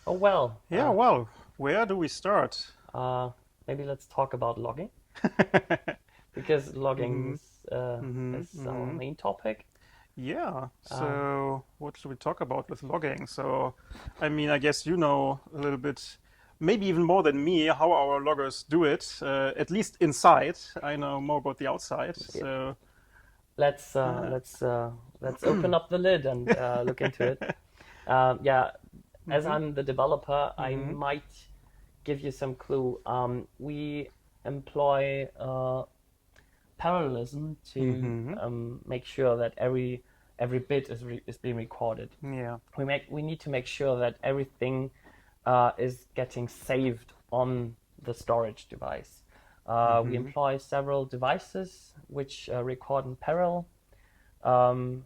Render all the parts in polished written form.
Oh well, Yeah, well, where do we start? uh, maybe let's talk about logging because logging hmm is our hmm main topic. Yeah, Uh, so what should we talk about with logging? So, I mean, I guess you know a little bit, maybe even more than me, how our loggers do it, at least inside. I know more about the outside. yeah, So, let's uh, uh, let's uh, let's open up the lid and look into it. Yeah, as hmm I'm the developer, I hmm might give you some clue. We employ parallelism to hmm make sure that every bit is being recorded. Yeah. We need to make sure that everything is getting saved on the storage device. We hmm employ several devices which record in parallel. Um,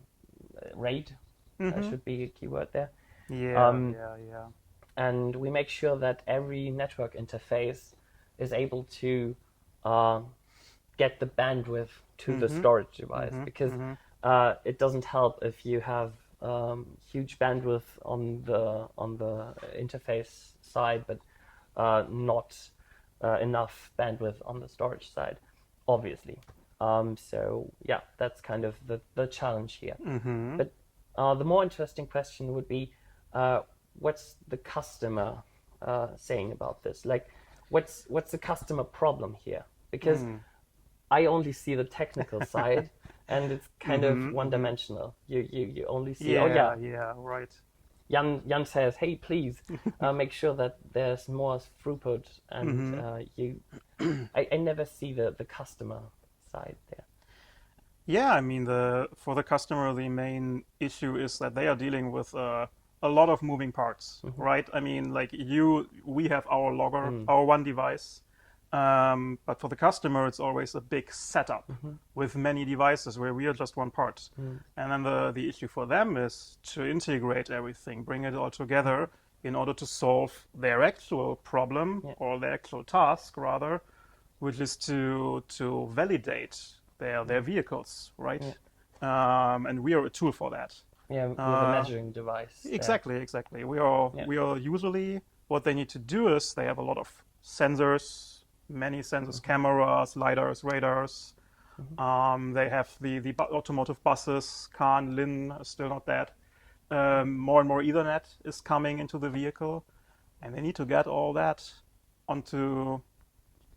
RAID hmm should be a keyword there. Yeah, Um, yeah, yeah. and we make sure that every network interface is able to uh, get the bandwidth to the hmm storage device, hmm because hmm it doesn't help if you have huge bandwidth on the interface side, but not enough bandwidth on the storage side, obviously. So yeah, that's kind of the challenge here. hmm But the more interesting question would be, uh, what's the customer saying about this? Like, what's the customer problem here? Because Mm. I only see the technical side, and it's kind of one hmm dimensional. You only see, oh Yeah, yeah, yeah, right. Jan says, hey, please make sure that there's more throughput, and hmm I never see the customer side there. Yeah, I mean, the for the customer, the main issue is that they are dealing with a lot of moving parts, Hmm. right? I mean, like we have our logger, Mm. our one device, but for the customer, it's always a big setup Hmm. with many devices where we are just one part. Mm. And then the issue for them is to integrate everything, bring it all together in order to solve their actual problem Yeah, or their actual task, rather, which is to validate their vehicles, right? yeah, And we are a tool for that. yeah, with a Uh, measuring device there. exactly, exactly. We are usually what they need to do is they have a lot of sensors, many sensors, Hmm. cameras, lidars, radars. Hmm. They have the automotive buses. CAN, LIN, still not that. More and more Ethernet is coming into the vehicle, and they need to get all that onto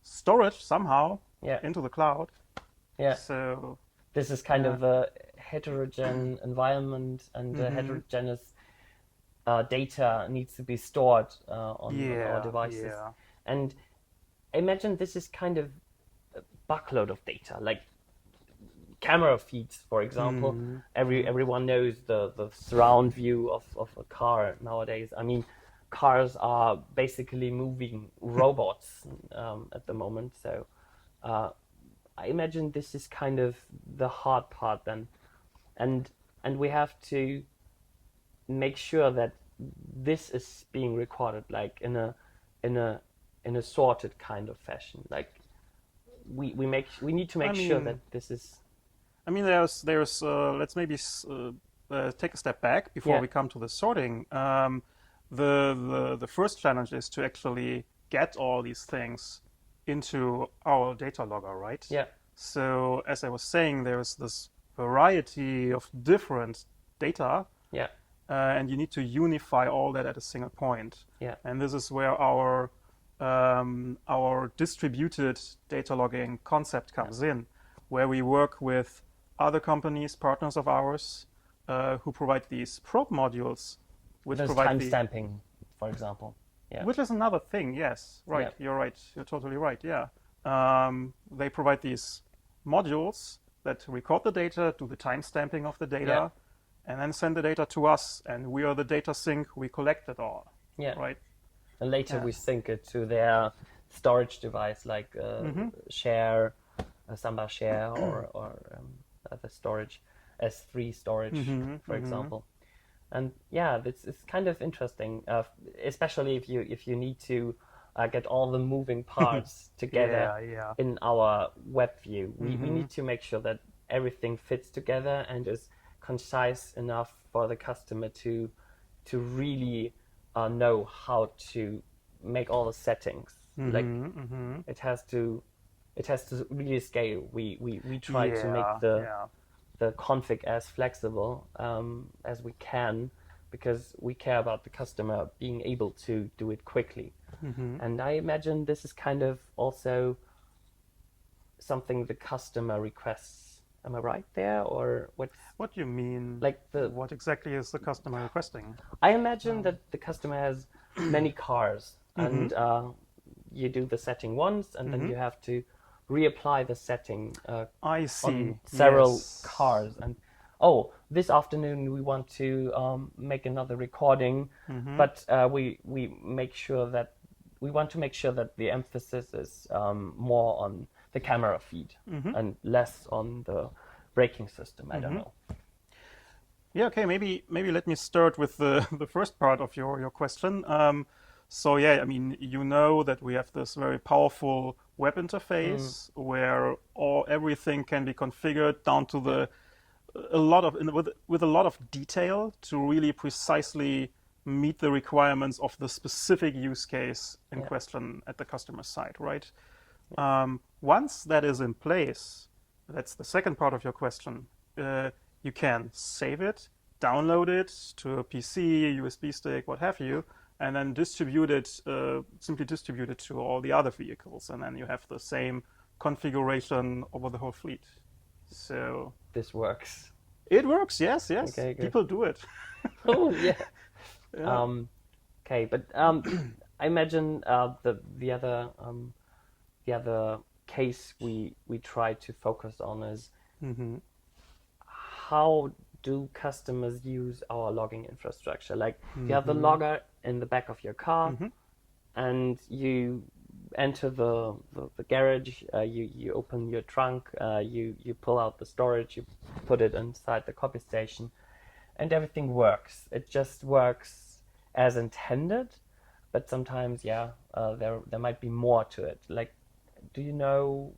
storage somehow Yeah, into the cloud. yeah. So, This is kind yeah. of a heterogeneous environment, and Mm-hmm. heterogeneous data needs to be stored on our Yeah, devices. yeah. And I imagine this is kind of a buckload of data, like camera feeds, for example. Mm-hmm. Everyone knows the surround view of a car nowadays. I mean, cars are basically moving robots at the moment. So uh, I imagine this is kind of the hard part then, and and we have to make sure that this is being recorded like in a in a sorted kind of fashion. Like we need to I make sure that mean, this is. there's let's maybe take a step back before Yeah, we come to the sorting. The first challenge is to actually get all these things into our data logger, right? yeah, So as I was saying, there's this variety of different data, yeah, and you need to unify all that at a single point. yeah, And this is where our distributed data logging concept yeah. comes in, where we work with other companies, partners of ours, who provide these probe modules, which There's provide timestamping, for example. Yeah, which is another thing. Yes, yeah, right. You're right. You're totally right. Yeah. They provide these modules that record the data, do the timestamping of the yeah, data, and then send the data to us. And we are the data sink. We collect it all. yeah. Right. And later Yeah. we sync it to their storage device, like Mm-hmm. Share, Samba Share, or other storage, S3 storage, Mm-hmm. for Mm-hmm. example. And yeah, this is kind of interesting, especially if you need to get all the moving parts together Yeah. Yeah. in our web view. We Mm-hmm. need to make sure that everything fits together and is concise enough for the customer to really know how to make all the settings. Like it has to really scale. We try to make Yeah. the config as flexible as we can, because we care about the customer being able to do it quickly. And I imagine this is kind of also something the customer requests. Am I right there, or what's What do you mean? like What exactly is the customer requesting? I imagine that the customer has many cars, and you do the setting once, and then you have to reapply the setting I see. on several Yes. cars. And oh, this afternoon we want to make another recording, but we make sure that we want to make sure that the emphasis is more on the camera feed and less on the braking system. I don't know. Yeah, okay, maybe let me start with the the first part of your question. So yeah, I mean, you know that we have this very powerful web interface where everything can be configured down to the a lot of with a lot of detail to really precisely meet the requirements of the specific use case in question at the customer side, right? Once that is in place, that's the second part of your question. You can save it, download it to a PC, USB stick, what have you, and then distribute it, simply distribute it to all the other vehicles, and then you have the same configuration over the whole fleet. So This works. it works, yes. Okay, good. People do it. Oh yeah. Okay, but I imagine the other case we try to focus on is how do customers use our logging infrastructure? Like you have the logger in the back of your car, and you enter the garage. You open your trunk. You pull out the storage. You put it inside the copy station, and everything works. It just works as intended, but sometimes, there might be more to it. Like, do you know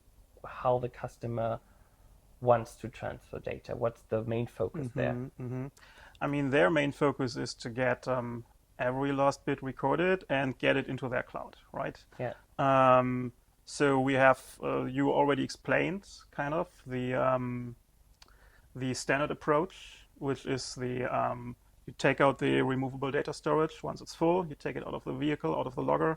how the customer wants to transfer data? What's the main focus there? I mean, their main focus is to get every last bit recorded and get it into their cloud, right? Yeah. So we have you already explained kind of the standard approach, which is the you take out the removable data storage once it's full. You take it out of the vehicle, out of the logger,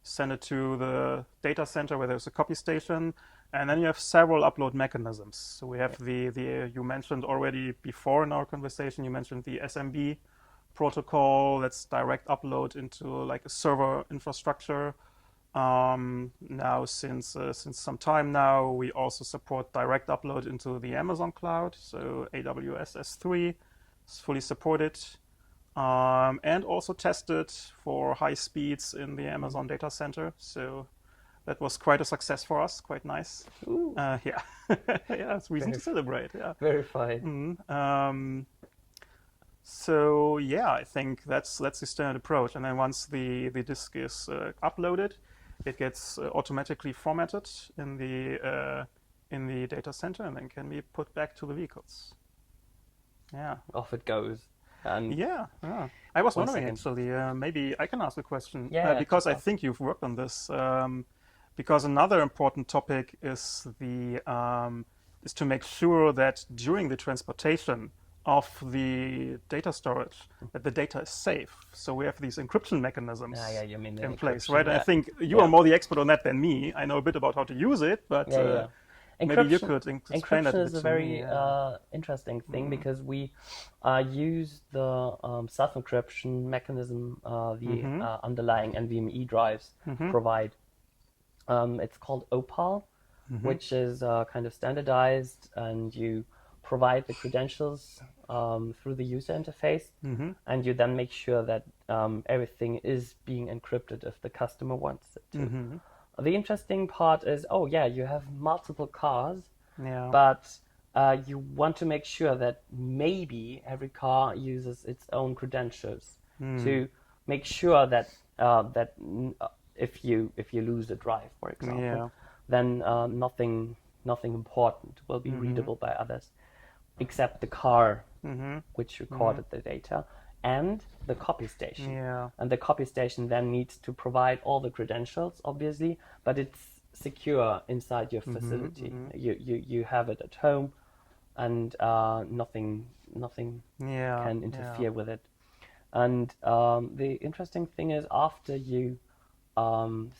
send it to the data center where there's a copy station, and then you have several upload mechanisms. So we have the you mentioned already before in our conversation, you mentioned the SMB protocol. That's direct upload into like a server infrastructure. Now since some time now, we also support direct upload into the Amazon cloud. So AWS S3 is fully supported. And also tested for high speeds in the Amazon data center. So that was quite a success for us, quite nice. Yeah, yeah, it's reason to celebrate. Yeah, Verified. So yeah, I think that's the standard approach. And then once the disk is uploaded, it gets automatically formatted in the data center and then can be put back to the vehicles. Yeah. Off it goes. And Yeah. I was wondering second. actually, maybe I can ask a question sure. because I think you've worked on this. Because another important topic is is to make sure that during the transportation of the data storage, that the data is safe. So we have these encryption mechanisms you mean the in place, encryption, right? And I think you are more the expert on that than me. I know a bit about how to use it, but maybe you could explain that a encryption bit is a to very me. interesting thing because we use the self-encryption mechanism the underlying NVMe drives provide. It's called Opal, which is kind of standardized, and you provide the credentials through the user interface, and you then make sure that everything is being encrypted if the customer wants it to. The interesting part is, you have multiple cars, but you want to make sure that maybe every car uses its own credentials to make sure that if you lose a drive, for example, then nothing important will be readable by others, except the car which recorded the data. and the copy station. Yeah. And the copy station then needs to provide all the credentials, obviously, but it's secure inside your facility. You have it at home, and nothing Yeah. can interfere with it. And the interesting thing is, after you um,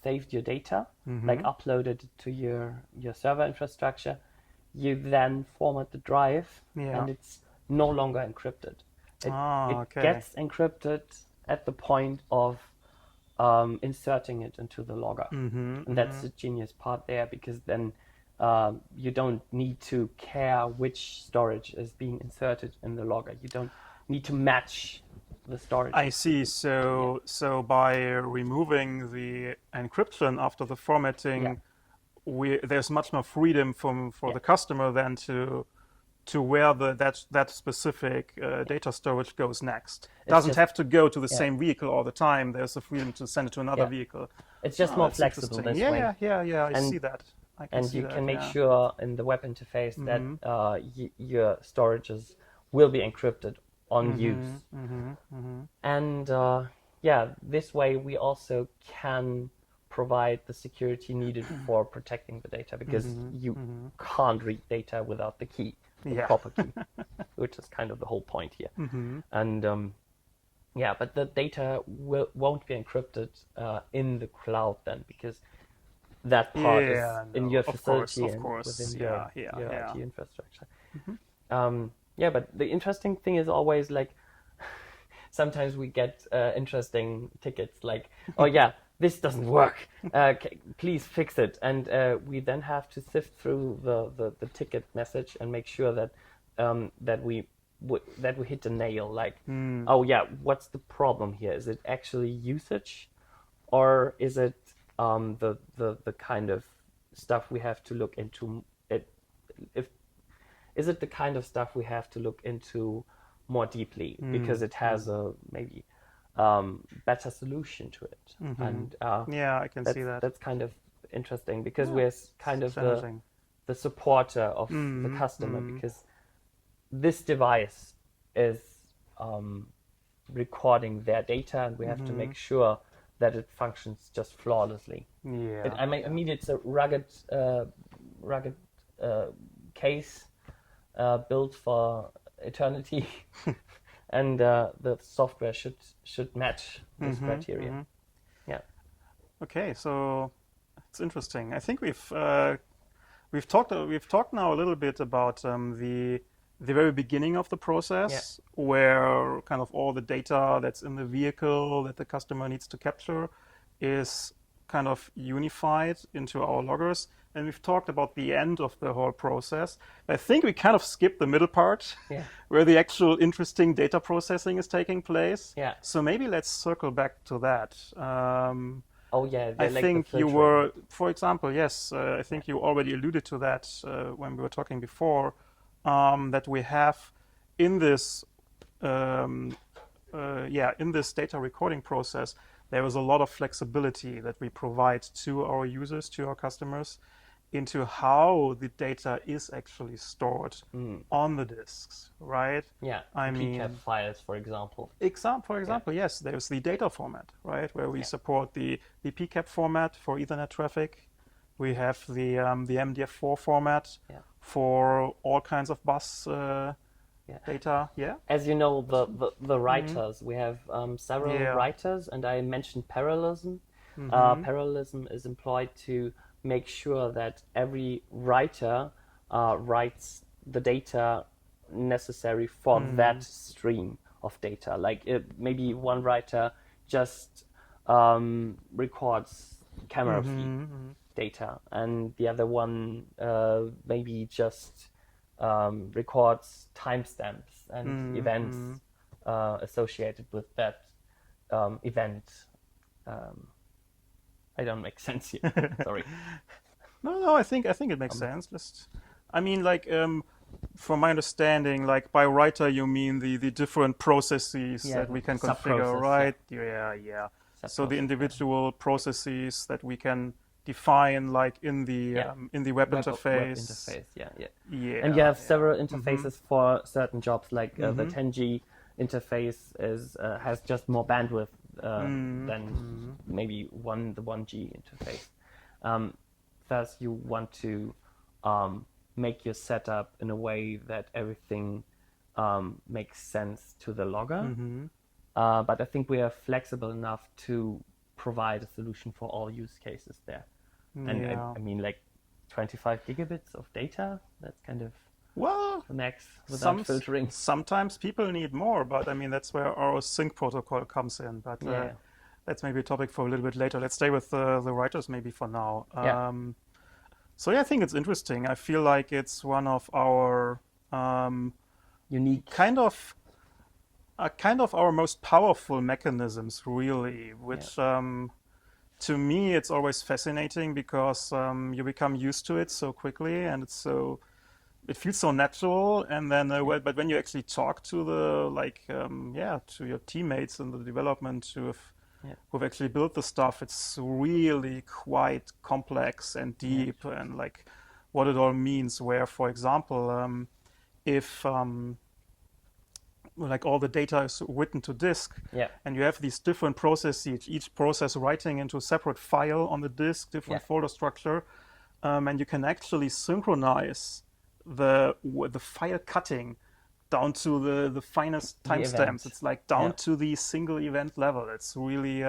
saved your data, like uploaded it to your server infrastructure, you then format the drive, Yeah. and it's no longer encrypted. It Okay. gets encrypted at the point of inserting it into the logger. And that's the genius part there, because then you don't need to care which storage is being inserted in the logger. You don't need to match the storage. I see. So by removing the encryption after the formatting, there's much more freedom for the customer then to where that specific data storage goes next. Doesn't have to go to the same vehicle all the time. There's the freedom to send it to another vehicle. It's just more flexible this way. Yeah. I see that. And you can make sure in the web interface that your storages will be encrypted on use. And this way we also can provide the security needed for protecting the data, because you can't read data without the key, the proper key, which is kind of the whole point here. And but the data won't be encrypted in the cloud then, because that part is in your facility and within your IT infrastructure. But the interesting thing is always, like, sometimes we get interesting tickets like, oh yeah, this doesn't work, please fix it. And we then have to sift through the ticket message and make sure that that we hit the nail. Like, oh yeah, what's the problem here? Is it actually usage, or is it the kind of stuff we have to look into? Is it the kind of stuff we have to look into more deeply, because it has a maybe better solution to it? And I can see that. That's kind of interesting, because we're kind of the supporter of the customer, because this device is recording their data, and we have to make sure that it functions just flawlessly. I mean, it's a rugged case built for eternity, and the software should match this criteria. Okay, so it's interesting. I think we've talked now a little bit about the very beginning of the process, where kind of all the data that's in the vehicle that the customer needs to capture is kind of unified into our loggers. And we've talked about the end of the whole process. I think we kind of skipped the middle part, where the actual interesting data processing is taking place. So maybe let's circle back to that. I think you were, for example, I think you already alluded to that when we were talking before, that we have in this in this data recording process, there is a lot of flexibility that we provide to our users, to our customers, into how the data is actually stored on the disks, right? I mean, PCAP files, for example. Yes, there's the data format, right, where we support the PCAP format for Ethernet traffic. We have the MDF4 format for all kinds of bus data. As you know, the writers, we have several writers, and I mentioned parallelism. Parallelism is employed to make sure that every writer writes the data necessary for that stream of data. Like, maybe one writer just records camera feed data, and the other one maybe just records timestamps and events associated with that event. I don't make sense here. Sorry. No, I think it makes sense. Just, I mean, like, from my understanding, like, by writer you mean the different processes that we can configure, right? So the individual processes that we can define, like, in the web interface. And you have several interfaces for certain jobs, like the 10G interface is has just more bandwidth than maybe the 1G interface. Thus, you want to make your setup in a way that everything makes sense to the logger. But I think we are flexible enough to provide a solution for all use cases there. And I mean, like 25 gigabits of data, that's kind of Well, the max without filtering. sometimes people need more, but I mean, that's where our sync protocol comes in. But that's maybe a topic for a little bit later. Let's stay with the writers maybe for now. So yeah, I think it's interesting. I feel like it's one of our Unique. kind of our most powerful mechanisms, really, which to me it's always fascinating because you become used to it so quickly, and it feels so natural. And then but when you actually talk to to your teammates in the development who've actually built the stuff, it's really quite complex and deep, and like what it all means. Where, for example, if like all the data is written to disk, and you have these different processes, each process writing into a separate file on the disk, different folder structure, and you can actually synchronize the file cutting down to the finest timestamps. It's like down to the single event level. It's really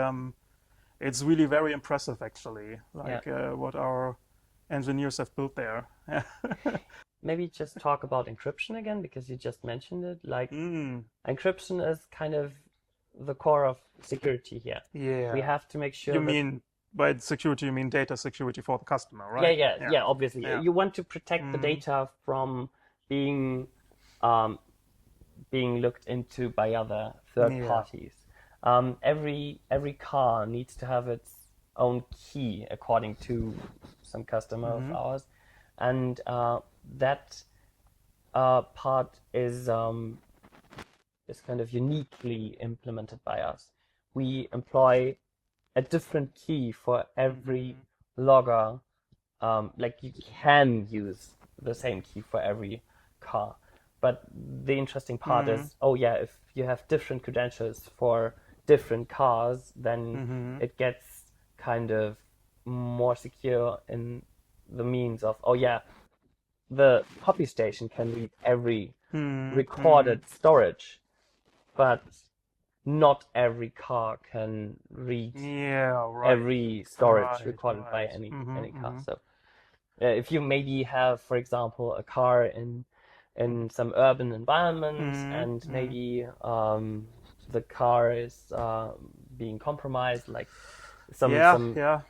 very impressive, actually, like what our engineers have built there. Maybe just talk about encryption again, because you just mentioned it. Like encryption is kind of the core of security here. We have to make sure You mean by security, you mean data security for the customer, Yeah, right? yeah, obviously. You want to protect the data from being looked into by other third parties. Every car needs to have its own key, according to some customer of ours, and that part is kind of uniquely implemented by us. We employ a different key for every logger. Like you can use the same key for every car, but the interesting part is, if you have different credentials for different cars, then it gets kind of more secure in the means of, the copy station can read every recorded storage, but not every car can read every storage recorded by any car. So if you maybe have, for example, a car in some urban environment, and maybe the car is being compromised, like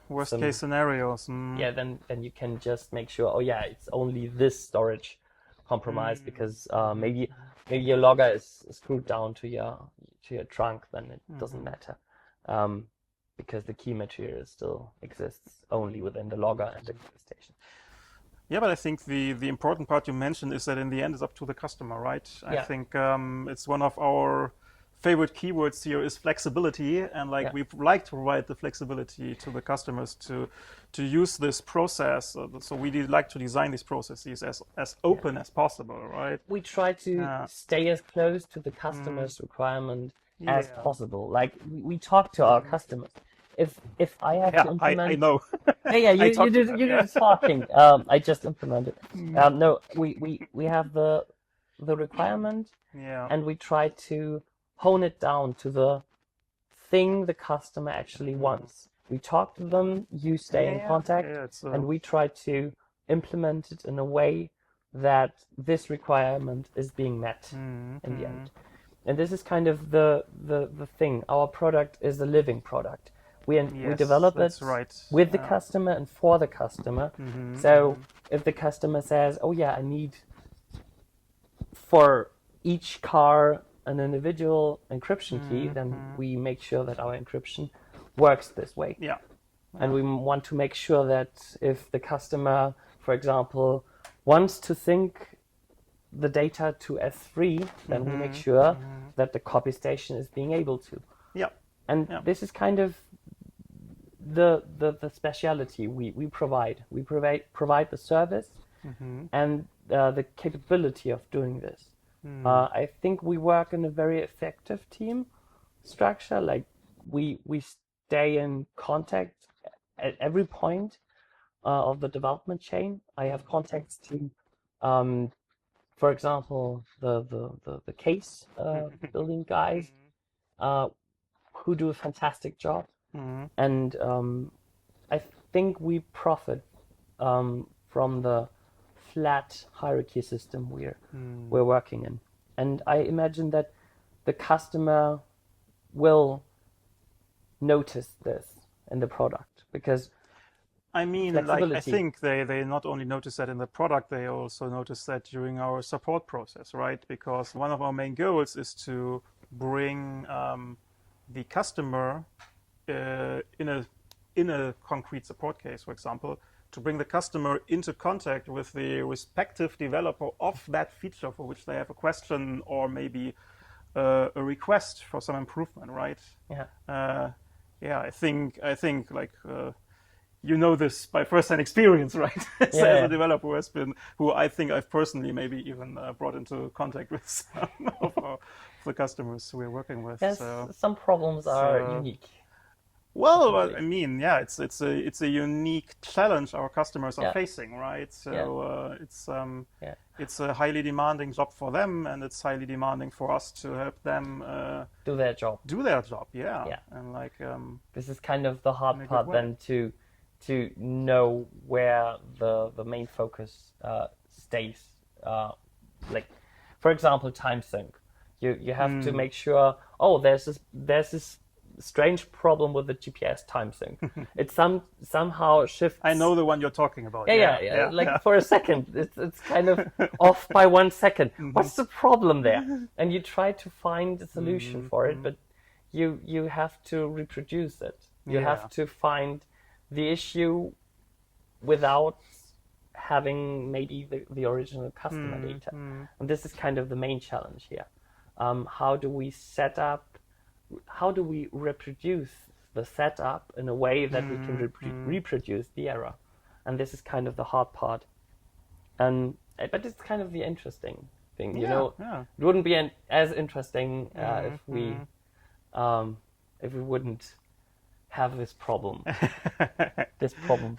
worst case scenarios. Then you can just make sure, it's only this storage compromised, because maybe your logger is screwed down to your trunk, then it doesn't matter, because the key material still exists only within the logger and the key station. Yeah, but I think the important part you mentioned is that in the end it's up to the customer, right? I think it's one of our favorite keywords here is flexibility, and like we like to provide the flexibility to the customers to use this process. So we like to design these processes as open as possible, right? We try to stay as close to the customer's requirement as possible. Like we talk to our customers. If I have to implement, I know. You did talking. I just implemented. No, we have the requirement, and we try to hone it down to the thing the customer actually wants. We talk to them, you stay in contact, and we try to implement it in a way that this requirement is being met in the end. And this is kind of the thing. Our product is a living product. We develop it with the customer and for the customer. So if the customer says, I need for each car an individual encryption key, then we make sure that our encryption works this way. And we want to make sure that if the customer, for example, wants to sync the data to S3, then we make sure that the copy station is being able to. And this is kind of the speciality we provide. We provide the service and the capability of doing this. I think we work in a very effective team structure. Like we stay in contact at every point of the development chain. I have contacts to, for example, the case building guys uh, who do a fantastic job, and I think we profit from the flat hierarchy system we're working in, and I imagine that the customer will notice this in the product because I mean, like, I flexibility. think they not only notice that in the product, they also notice that during our support process, right? Because one of our main goals is to bring the customer in a concrete support case, for example, to bring the customer into contact with the respective developer of that feature for which they have a question or maybe a request for some improvement, right? Yeah. Yeah, I think like you know this by first-hand experience, right? As Yeah. a developer who I think I've personally maybe even brought into contact with some of the customers we're working with. Yes, So, some problems are unique. well, I Definitely. mean, yeah, it's a unique challenge our customers are Yeah. facing, right? Yeah. So Yeah. it's a highly demanding job for them, and it's highly demanding for us to help them Do their job. do their job. Yeah, Yeah. and like This is kind of the hard in a good part way. then to know where the main focus stays. Like, for example, time sync. You have to make sure. Oh, there's this strange problem with the GPS time sync. It somehow shifts. I know the one you're talking about. Yeah. Like for a second, it's kind of off by 1 second. What's the problem there? And you try to find a solution for it, but you have to reproduce it. You Yeah. have to find the issue without having maybe the original customer data. And this is kind of the main challenge here. How do we set up? How do we reproduce the setup in a way that we can reproduce the error? And this is kind of the hard part. And but it's kind of the interesting thing, you know. Yeah. It wouldn't be as interesting if we wouldn't have this problem. This problem.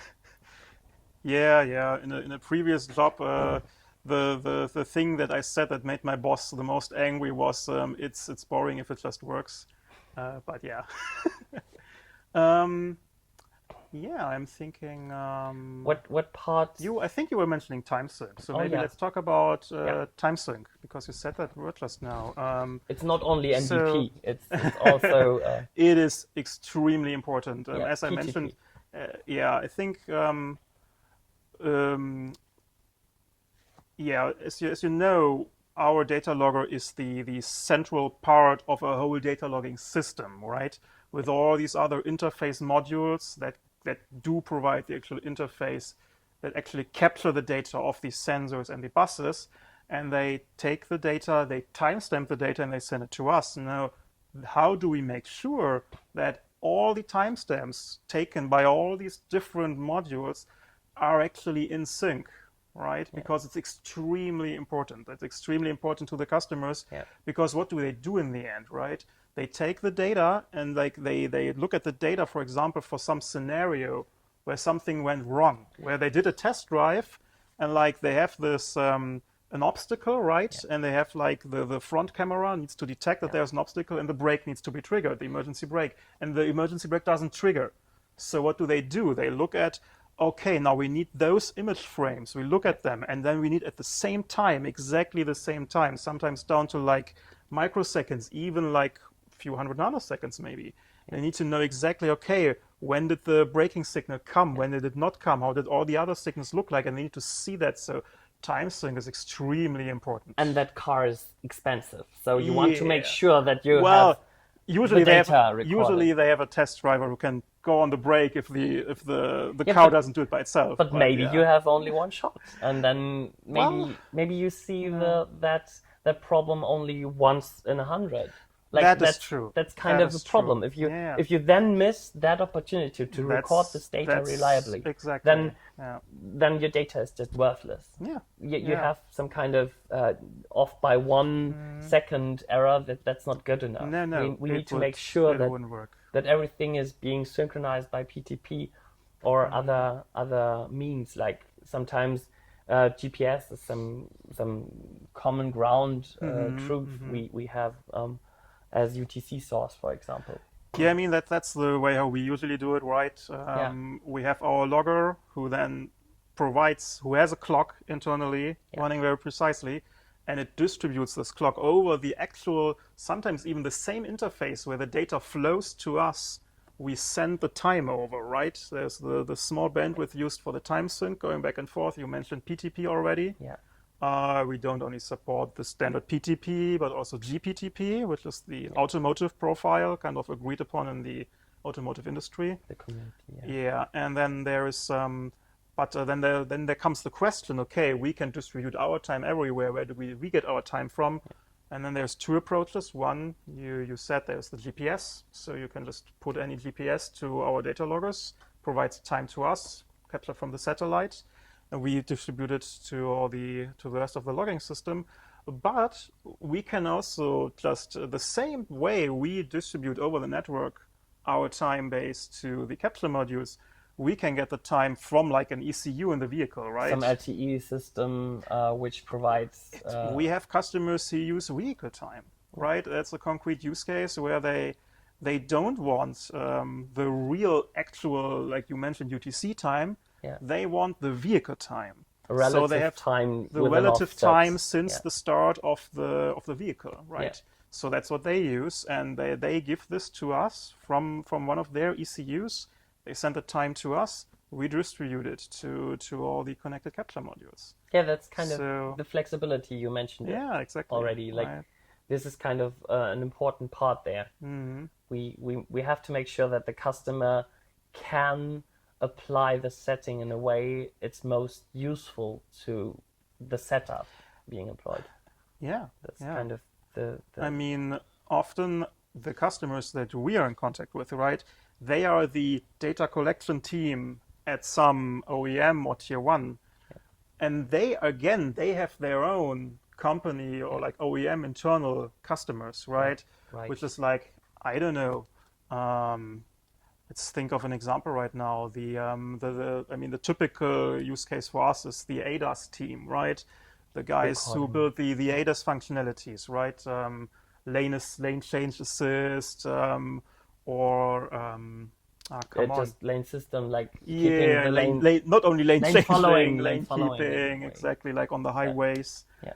Yeah. In a previous job, the thing that I said that made my boss the most angry was it's boring if it just works. But yeah. Yeah, I'm thinking. What part? I think you were mentioning time sync, so Oh, maybe yeah. let's talk about Yeah. time sync because you said that word just now. It's not only MVP. So- It's also It is extremely important. Yeah, As I PTP. mentioned, I think, as you know, our data logger is the central part of a whole data logging system, right? With all these other interface modules that do provide the actual interface that actually capture the data of these sensors and the buses, and they take the data, they timestamp the data, and they send it to us. Now, how do we make sure that all the timestamps taken by all these different modules are actually in sync, right? Because it's extremely important. It's extremely important to the customers because what do they do in the end, right? They take the data and like they look at the data, for example, for some scenario where something went wrong, where they did a test drive and like they have this an obstacle, right? And they have like the front camera needs to detect that there's an obstacle and the brake needs to be triggered, the emergency brake. And the emergency brake doesn't trigger. So what do? They look at, okay, now we need those image frames. We look at them and then we need at the same time, exactly the same time, sometimes down to like microseconds, even like a few hundred nanoseconds maybe. They need to know exactly, okay, when did the braking signal come? When did it not come? How did all the other signals look like? And they need to see that. So time sync is extremely important. and that car is expensive. So you want to make Yeah. sure that you Well, have usually the they have data recorded. usually they have a test driver who can go on the brake if the Yeah, car but- doesn't do it by itself. But maybe yeah. you have only one shot, and then maybe Well, maybe you see that problem only once in 100. Like That is true. that's kind That of the is true. problem. Yeah. If you then miss that opportunity to record this data That's reliably, exactly. then Yeah. your data is just worthless. Yeah. You Yeah. have some kind of off by 1 second error that's not good enough. No, no. We need to make sure it that wouldn't work. everything is being synchronized by PTP or other means. Like sometimes GPS is some common ground truth we have as UTC source, for example. Yeah, I mean that's the way how we usually do it, right? We have our logger who then who has a clock internally running very precisely, and it distributes this clock over the actual, sometimes even the same interface where the data flows to us. We send the time over, right? There's the small bandwidth used for the time sync going back and forth. You mentioned PTP already. Yeah. We don't only support the standard PTP, but also GPTP, which is the automotive profile, kind of agreed upon in the automotive industry. The community. Yeah, and then there is then there comes the question. Okay, we can distribute our time everywhere. Where do we get our time from? And then there's two approaches. One, you said there's the GPS, so you can just put any GPS to our data loggers, provides time to us, capture from the satellite, and we distribute it to the rest of the logging system. But we can also just the same way we distribute over the network our time base to the capture modules, we can get the time from like an ECU in the vehicle, right? Some LTE system which provides. We have customers who use vehicle time, right? That's a concrete use case where they don't want the real actual, like you mentioned, UTC time. Yeah. They want the vehicle time. Relative so they have time. The relative time since the start of the vehicle, right? Yeah. So that's what they use, and they give this to us from one of their ECUs. They send the time to us. We distribute it to all the connected capture modules. Yeah, that's kind of the flexibility you mentioned. Yeah, exactly. Already, like this is kind of an important part there. Mm-hmm. We have to make sure that the customer can apply the setting in a way it's most useful to the setup being employed. Yeah, that's kind of the. I mean, often the customers that we are in contact with, right? They are the data collection team at some OEM or tier one. Yeah. And they have their own company or like OEM internal customers, right? Yeah. Right. Which is like, I don't know, let's think of an example right now. The typical use case for us is the ADAS team, right? The guys who build the ADAS functionalities, right? Lane change assist, just lane system, like keeping the lane not only lane changing, following, lane keeping, exactly, like on the highways. Yeah.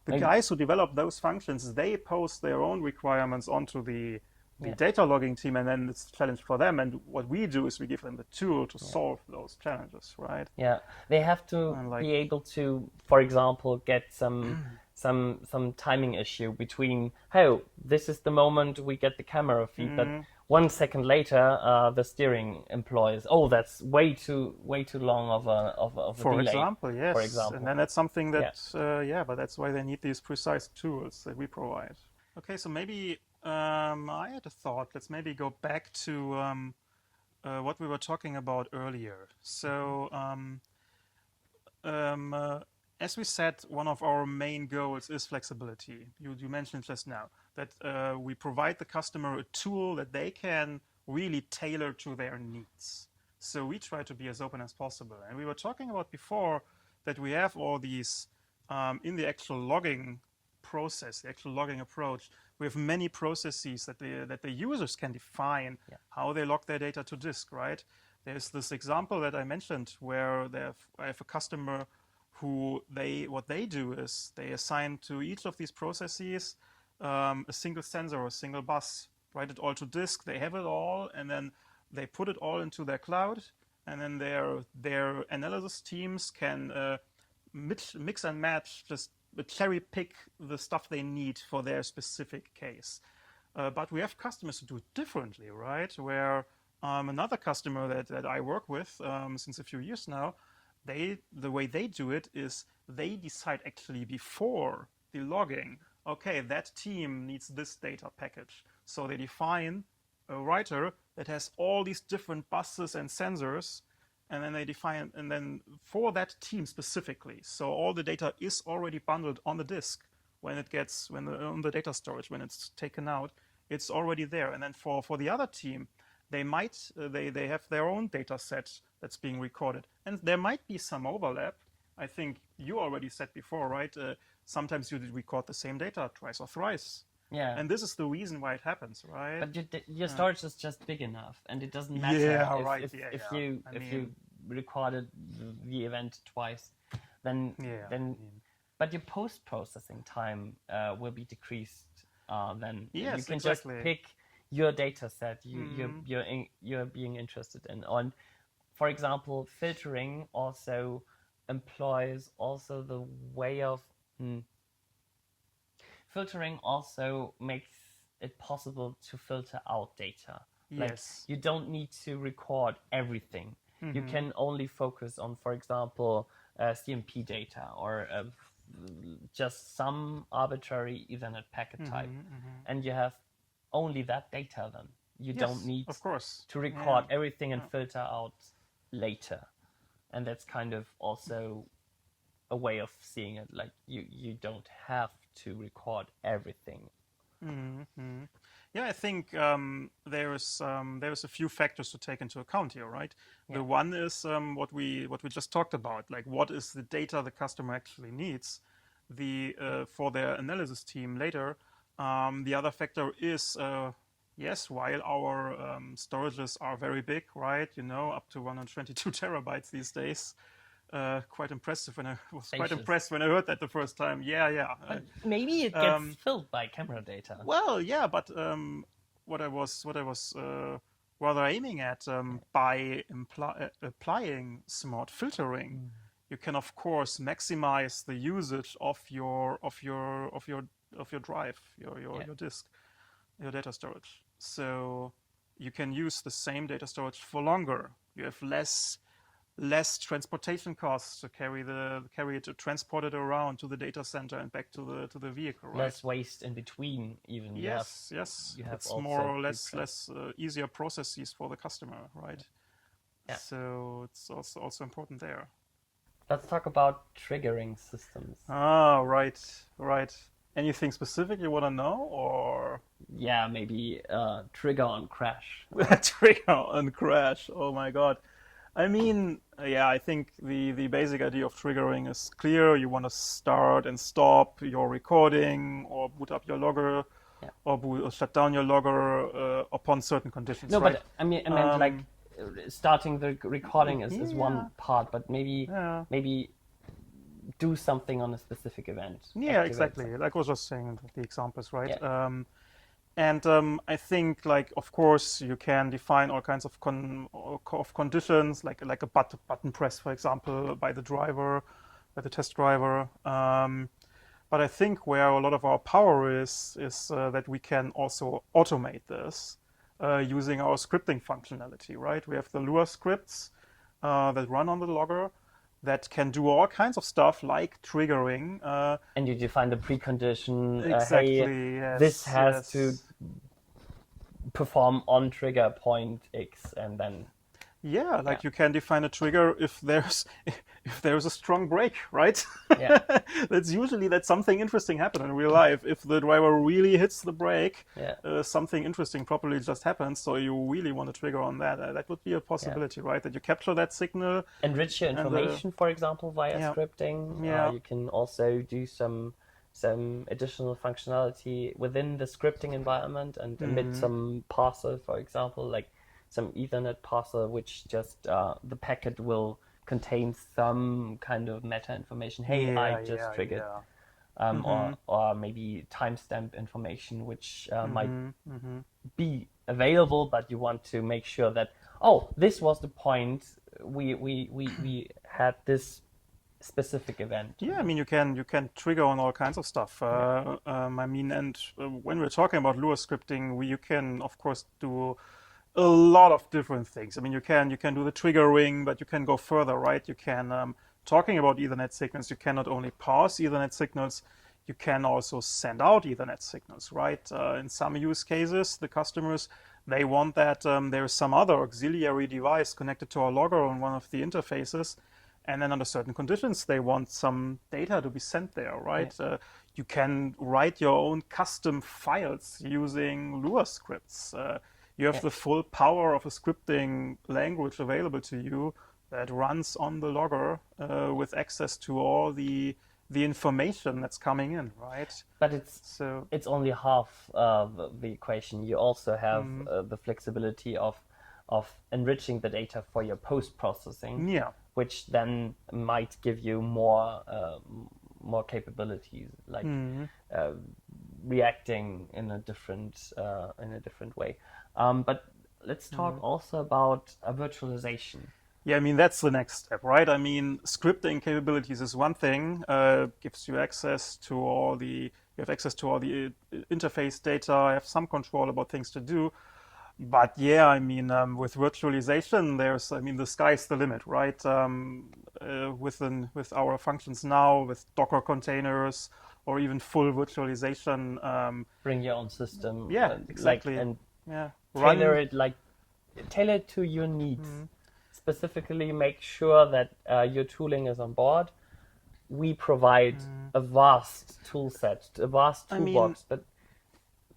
The guys who develop those functions, they post their own requirements onto the data logging team, and then it's a challenge for them. And what we do is we give them the tool to solve those challenges, right? Yeah, they have to be able to, for example, get some timing issue between, hey, this is the moment we get the camera feed, but 1 second later the steering employs. Oh, that's way too long of a for delay. Example, yes. For example, and then that's something that but that's why they need these precise tools that we provide. Okay, so maybe I had a thought. Let's maybe go back to what we were talking about earlier. So. As we said, one of our main goals is flexibility. You mentioned just now that we provide the customer a tool that they can really tailor to their needs. So we try to be as open as possible. And we were talking about before that we have all these, in the actual logging process, the actual logging approach, we have many processes that the users can define how they log their data to disk, right? There's this example that I mentioned where I have a customer who what they do is they assign to each of these processes a single sensor or a single bus, write it all to disk, they have it all, and then they put it all into their cloud, and then their analysis teams can mix and match, just cherry pick the stuff they need for their specific case. But we have customers who do it differently, right? Where another customer that I work with since a few years now, the way they do it is they decide actually before the logging okay, that team needs this data package. So they define a writer that has all these different buses and sensors, and then they define, and then for that team specifically. So all the data is already bundled on the disk when it gets, on the data storage, when it's taken out, it's already there. And then for the other team, they might, they have their own data set that's being recorded. And there might be some overlap. I think you already said before, right? Sometimes you record the same data twice or thrice. Yeah. And this is the reason why it happens, right? But your storage is just big enough, and it doesn't matter Yeah, if, right. if, Yeah, if yeah. you I if mean- you recorded the event twice, then Yeah, then I mean- but your post-processing time will be decreased. Then Yes, you can exactly. just pick your data set you're being interested in. And for example, filtering also employs also the way of filtering also makes it possible to filter out data. Like, Yes. you don't need to record everything. You can only focus on, for example, CMP data or just some arbitrary Ethernet packet type. And you have only that data then. You Yes, don't need of course. to record Yeah. everything and filter out later. And that's kind of also a way of seeing it. Like, you don't have to record everything. Yeah, I think there's a few factors to take into account here, right? Yeah. The one is what we just talked about, like what is the data the customer actually needs, for their analysis team later. The other factor is yes, while our storages are very big, right? You know, up to 122 terabytes these days. Quite impressive. When I was quite Spacious. impressed when I heard that the first time. Yeah. Maybe it gets filled by camera data. Well, yeah, but what I was rather aiming at by applying smart filtering, you can of course maximize the usage of your drive, your disk, your data storage. So you can use the same data storage for longer. You have less transportation costs to carry it, to transport it around to the data center and back to the vehicle, right? Less waste in between, even. Yes. you have It's also more or less pre-prep. easier processes for the customer, right? Yeah. So it's also important there. Let's talk about triggering systems. Ah, right. Anything specific you want to know, or Yeah, maybe trigger on crash. trigger on crash? Oh my God. I mean, yeah, I think the basic idea of triggering is clear. You want to start and stop your recording, or boot up your logger, or shut down your logger upon certain conditions. No, right? but I meant like starting the recording is one part, but maybe do something on a specific event. Yeah, Activate exactly. something. Like I was just saying, the examples, right? Yeah. I think, like, of course, you can define all kinds of conditions, like a button press, for example, by the driver, by the test driver. But I think where a lot of our power is that we can also automate this using our scripting functionality, right? We have the Lua scripts that run on the logger that can do all kinds of stuff like triggering. And you define the precondition. Exactly. Hey, Yes, this has to yes. perform on trigger point X, and then Yeah, like you can define a trigger if there's a strong brake, right? Yeah. That's something interesting happened in real life. If the driver really hits the brake, Yeah. something interesting probably just happens. So you really want to trigger on that. That would be a possibility, right? That you capture that signal. Enrich your information, for example, via scripting. Yeah. You can also do some additional functionality within the scripting environment and emit some parser, for example, like some Ethernet parser, which just the packet will contain some kind of meta information. Hey, I just triggered. Or maybe timestamp information, which might be available, but you want to make sure that, this was the point we had this specific event. Yeah, I mean, you can trigger on all kinds of stuff. I mean, and when we're talking about Lua scripting, you can of course do a lot of different things. I mean, you can do the triggering, but you can go further, right? You can talking about Ethernet signals. You can not only parse Ethernet signals, you can also send out Ethernet signals, right? In some use cases, the customers, they want that there is some other auxiliary device connected to our logger on one of the interfaces, and then under certain conditions, they want some data to be sent there, right? Yeah. You can write your own custom files using Lua scripts. You have Yeah. the full power of a scripting language available to you that runs on the logger with access to all the information that's coming in, right? But So, it's only half the equation. You also have the flexibility of enriching the data for your post-processing, yeah. which then might give you more capabilities, like reacting in a different way. But let's talk also about virtualization. Yeah, I mean, that's the next step, right? I mean, scripting capabilities is one thing, gives you access to all the, you have access to all the interface data, have some control about things to do. But yeah, I mean, with virtualization, there's, I mean, the sky's the limit, right? With our functions now, with Docker containers, or even full virtualization. Bring your own system, Yeah, exactly. and Yeah, tailor it to your needs. Specifically, make sure that your tooling is on board. We provide a vast tool set, a vast I mean, toolbox, but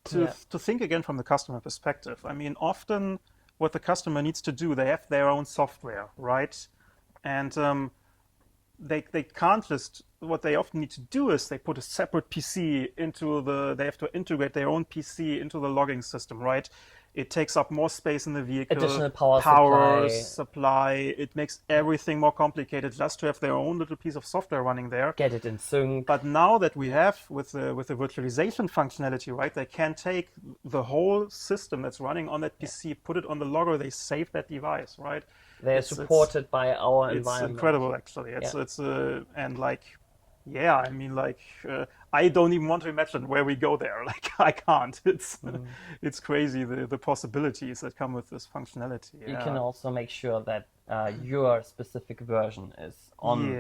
to think again from the customer perspective, I mean, often what the customer needs to do, they have their own software, right? And they can't just, what they often need to do is they put a separate PC into they have to integrate their own PC into the logging system, right? It takes up more space in the vehicle. Additional power supply. It makes everything more complicated just to have their own little piece of software running there. Get it in sync. But now that we have with the virtualization functionality, right, they can take the whole system that's running on that PC, put it on the logger, they save that device, right? They're supported by our environment. It's incredible, actually. And like, yeah, I mean, like, I don't even want to imagine where we go there. Like, I can't. It's crazy the possibilities that come with this functionality. You can also make sure that your specific version is on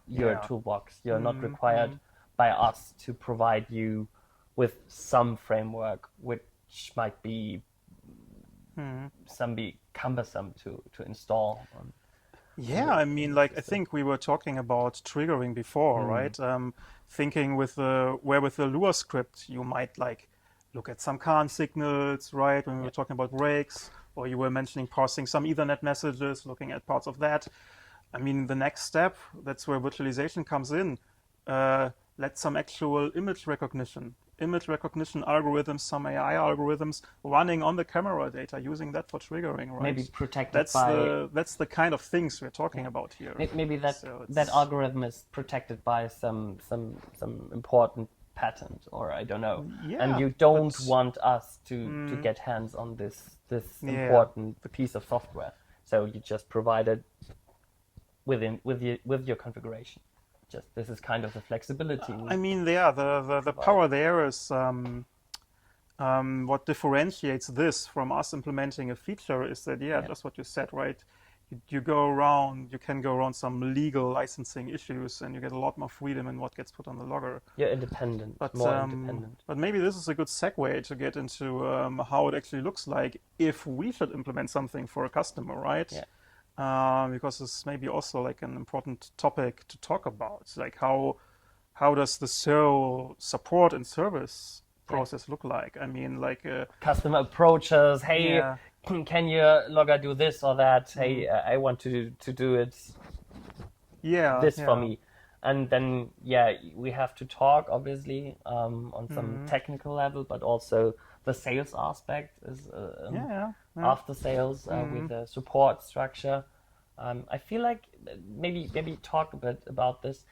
your toolbox. You're not required by us to provide you with some framework, which might be cumbersome to install. Yeah, I mean, like, I think we were talking about triggering before, right? Thinking with the Lua script, you might like look at some CAN signals, right? When we were talking about breaks, or you were mentioning parsing some Ethernet messages, looking at parts of that. I mean, the next step, that's where virtualization comes in. Let some actual image recognition algorithms, some AI algorithms running on the camera data, using that for triggering, right? Maybe protected that's the kind of things we're talking about here. Maybe that algorithm is protected by some important patent, or I don't know. Yeah, and you don't want us to get hands on this important piece of software. So you just provide it with your configuration. Just this is kind of the flexibility. I mean, the power there is what differentiates this from us implementing a feature is that just what you said, right? You can go around some legal licensing issues, and you get a lot more freedom in what gets put on the logger. You're independent, more independent. But maybe this is a good segue to get into how it actually looks like if we should implement something for a customer, right? Yeah. Because it's maybe also like an important topic to talk about. Like how does the support and service process look like? I mean, like customer approaches, hey, can your logger do this or that? Hey, I want to do it. For me, and then we have to talk obviously on some technical level, but also the sales aspect is after sales with the support structure. I feel like maybe talk a bit about this.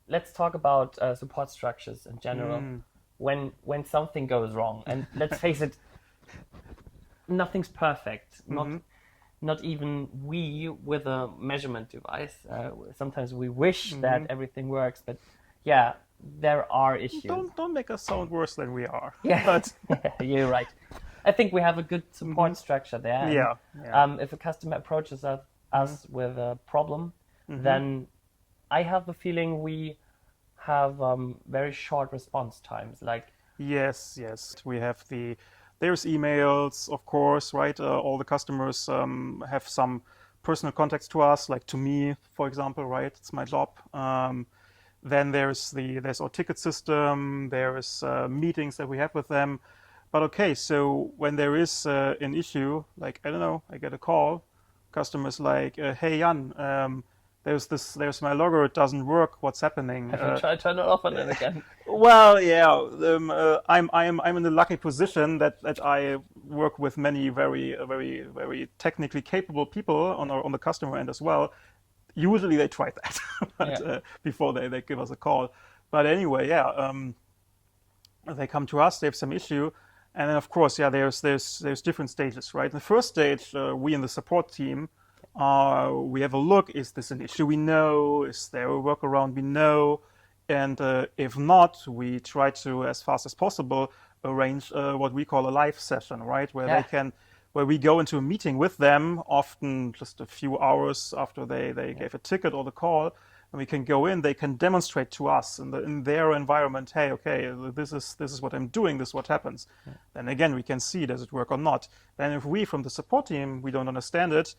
Let's talk about support structures in general. When something goes wrong, and let's face it, nothing's perfect. Not even we with a measurement device. Sometimes we wish that everything works, but there are issues. Don't make us sound worse than we are. Yeah, but you're right. I think we have a good support structure there. And, if a customer approaches us with a problem, then I have the feeling we have very short response times. Like, Yes, yes. There's emails, of course, right? All the customers have some personal contacts to us, like to me, for example, right? It's my job. Then there's our ticket system. There is meetings that we have with them. But okay, so when there is an issue, like I don't know, I get a call, customers like, "Hey Jan, there's my logger, it doesn't work. What's happening?" have you tried to turn it off and then again? Well, yeah, I'm in the lucky position that I work with many very technically capable people on the customer end as well. Usually they try that but, Yeah. before they give us a call. But anyway, yeah, they come to us, they have some issue, and then of course, yeah, there's different stages, right? In the first stage, we in the support team, we have a look: is this an issue we know? Is there a workaround we know? And if not, we try to, as fast as possible, arrange what we call a live session, right, Yeah. where we go into a meeting with them, often just a few hours after they gave a ticket or the call, and we can go in. They can demonstrate to us in their environment, hey, okay, this is what I'm doing, this is what happens. Then again, we can see, does it work or not. Then if we from the support team, we don't understand it,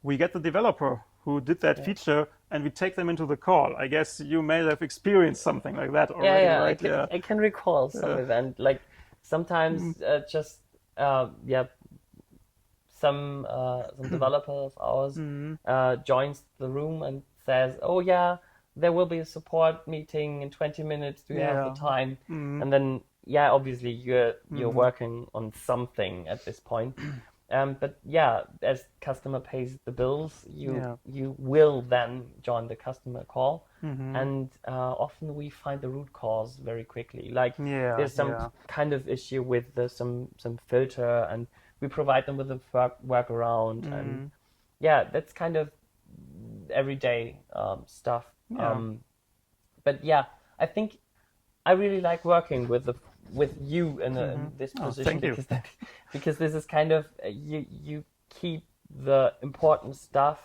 we get the developer who did that feature and we take them into the call. I guess you may have experienced something like that Yeah, already, yeah, right? Yeah. I can recall some event. Like sometimes just yeah, some developer of ours joins the room and says, "Oh yeah, there will be a support meeting in 20 minutes. Do you have the Yeah. time?" And then yeah, obviously you're working on something at this point. But yeah, as customer pays the bills, Yeah. you will then join the customer call, and often we find the root cause very quickly. Like Yeah. there's some Yeah. kind of issue with some filter, and we provide them with a workaround, and yeah, that's kind of everyday stuff. Yeah. But yeah, I think I really like working with you in this Oh, position thank you. because this is kind of you keep the important stuff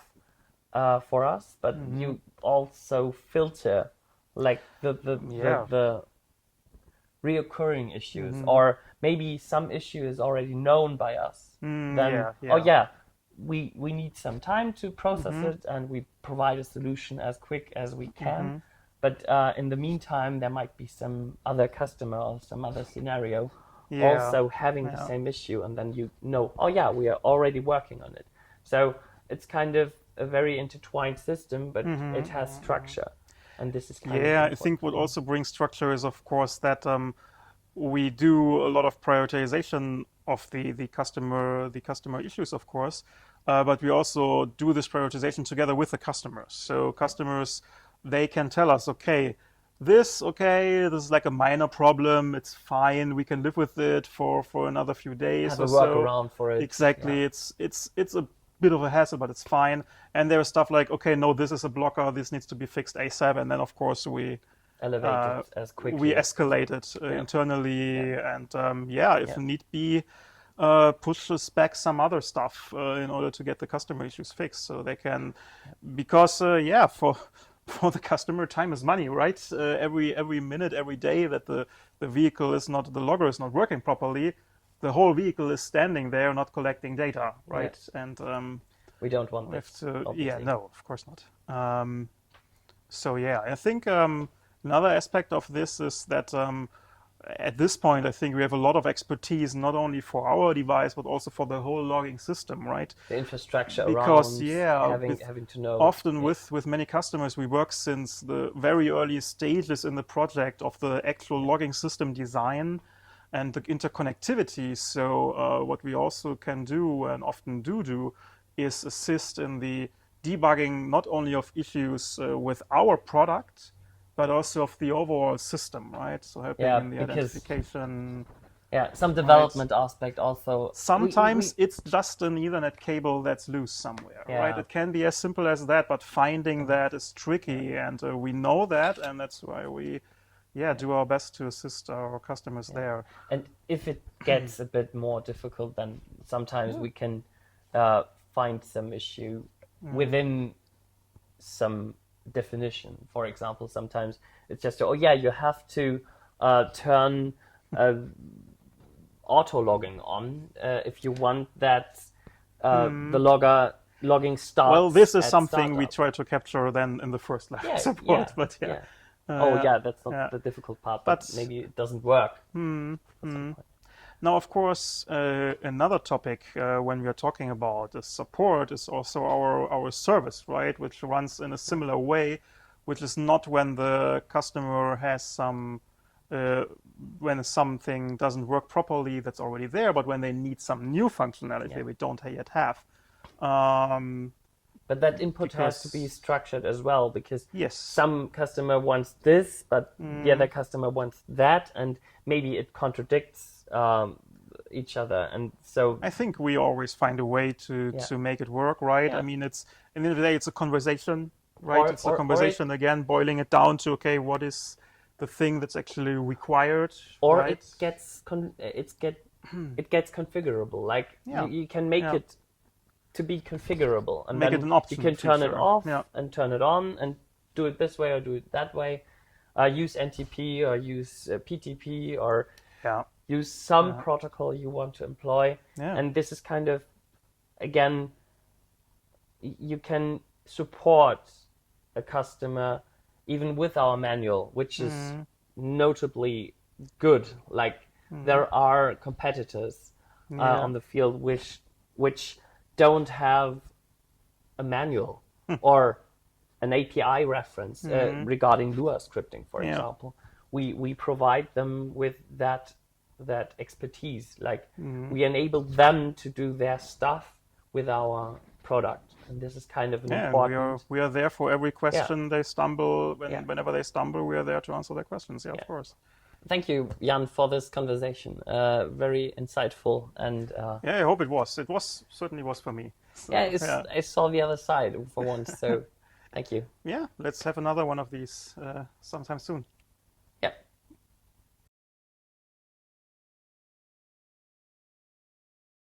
for us, but you also filter like Yeah. the reoccurring issues, or maybe some issue is already known by us. Then Yeah. oh Yeah. yeah, we need some time to process it, and we provide a solution as quick as we can. But in the meantime, there might be some other customer or some other scenario Yeah. also having the Yeah. same issue, and then you know, oh yeah, we are already working on it. So it's kind of a very intertwined system, but it has structure, and this is kind of Yeah, I important think what for me. also brings structure is, of course, that we do a lot of prioritization of the customer issues, of course, but we also do this prioritization together with the customers. So customers, they can tell us, this is like a minor problem. It's fine. We can live with it for another few days Have or a so. workaround for it. Yeah, Exactly. It's a bit of a hassle, but it's fine. And there is stuff like, okay, no, this is a blocker. This needs to be fixed ASAP. And then, of course, elevate it as we quickly. escalate it Yeah, internally, yeah, and yeah, if yeah. need be, pushes back some other stuff in order to get the customer issues fixed, so they can, because yeah, for the customer, time is money, right? Every minute, every day that the vehicle is not, the logger is not working properly, the whole vehicle is standing there not collecting data, Yeah. right? And We don't want we have this, to, yeah, obviously. no, of course not. So yeah, I think another aspect of this is that at this point, I think we have a lot of expertise, not only for our device, but also for the whole logging system, right? The infrastructure Because around yeah, having to know. often Yeah, with many customers, we work since the very early stages in the project of the actual logging system design and the interconnectivity. So what we also can do and often do is assist in the debugging not only of issues with our product, but also of the overall system, right? So helping yeah, in the because identification, yeah, some right? development aspect also. Sometimes it's just an Ethernet cable that's loose somewhere, right? Yeah, It can be as simple as that, but finding that is tricky, and we know that, and that's why we, yeah, do our best to assist our customers yeah. there. And if it gets a bit more difficult, then sometimes we can find some issue within some definition. For example, sometimes It's just, oh yeah, you have to turn auto logging on if you want that the logging starts. Well, this is at something we startup. try to capture then in the first level Yeah, support, yeah, but yeah. yeah. Oh yeah, that's not yeah. the difficult part, but But- maybe it doesn't work. at some point. Now, of course, another topic when we are talking about the support is also our service, right? Which runs in a similar way, which is not when the customer has some, when something doesn't work properly that's already there, but when they need some new functionality we don't yet have. But that input has to be because- structured as well, because Yes. some customer wants this, but the other customer wants that, and maybe it contradicts each other. And so I think we always find a way to make it work, right? Yeah. I mean, it's in the end of the day, it's a conversation, right? It's a or conversation again, boiling it down to okay, what is the thing that's actually required, or right? it gets it gets configurable. Like Yeah. you can make Yeah. it to be configurable, and Make then it an option you can turn it feature. off Yeah. and turn it on, and do it this way or do it that way. Use NTP or use PTP or Yeah. use some protocol you want to employ. Yeah. And this is kind of, again, you can support a customer even with our manual, which is notably good. Like there are competitors on the field which don't have a manual or an API reference regarding Lua scripting, for example. We provide them with that expertise. Like we enable them to do their stuff with our product, and this is kind of an important. We are there for every question they stumble. Whenever they stumble, we are there to answer their questions. Yeah, of course. Thank you, Jan, for this conversation. Very insightful, and I hope it was. It certainly was for me. So, I saw the other side for once. So, thank you. Yeah, let's have another one of these sometime soon.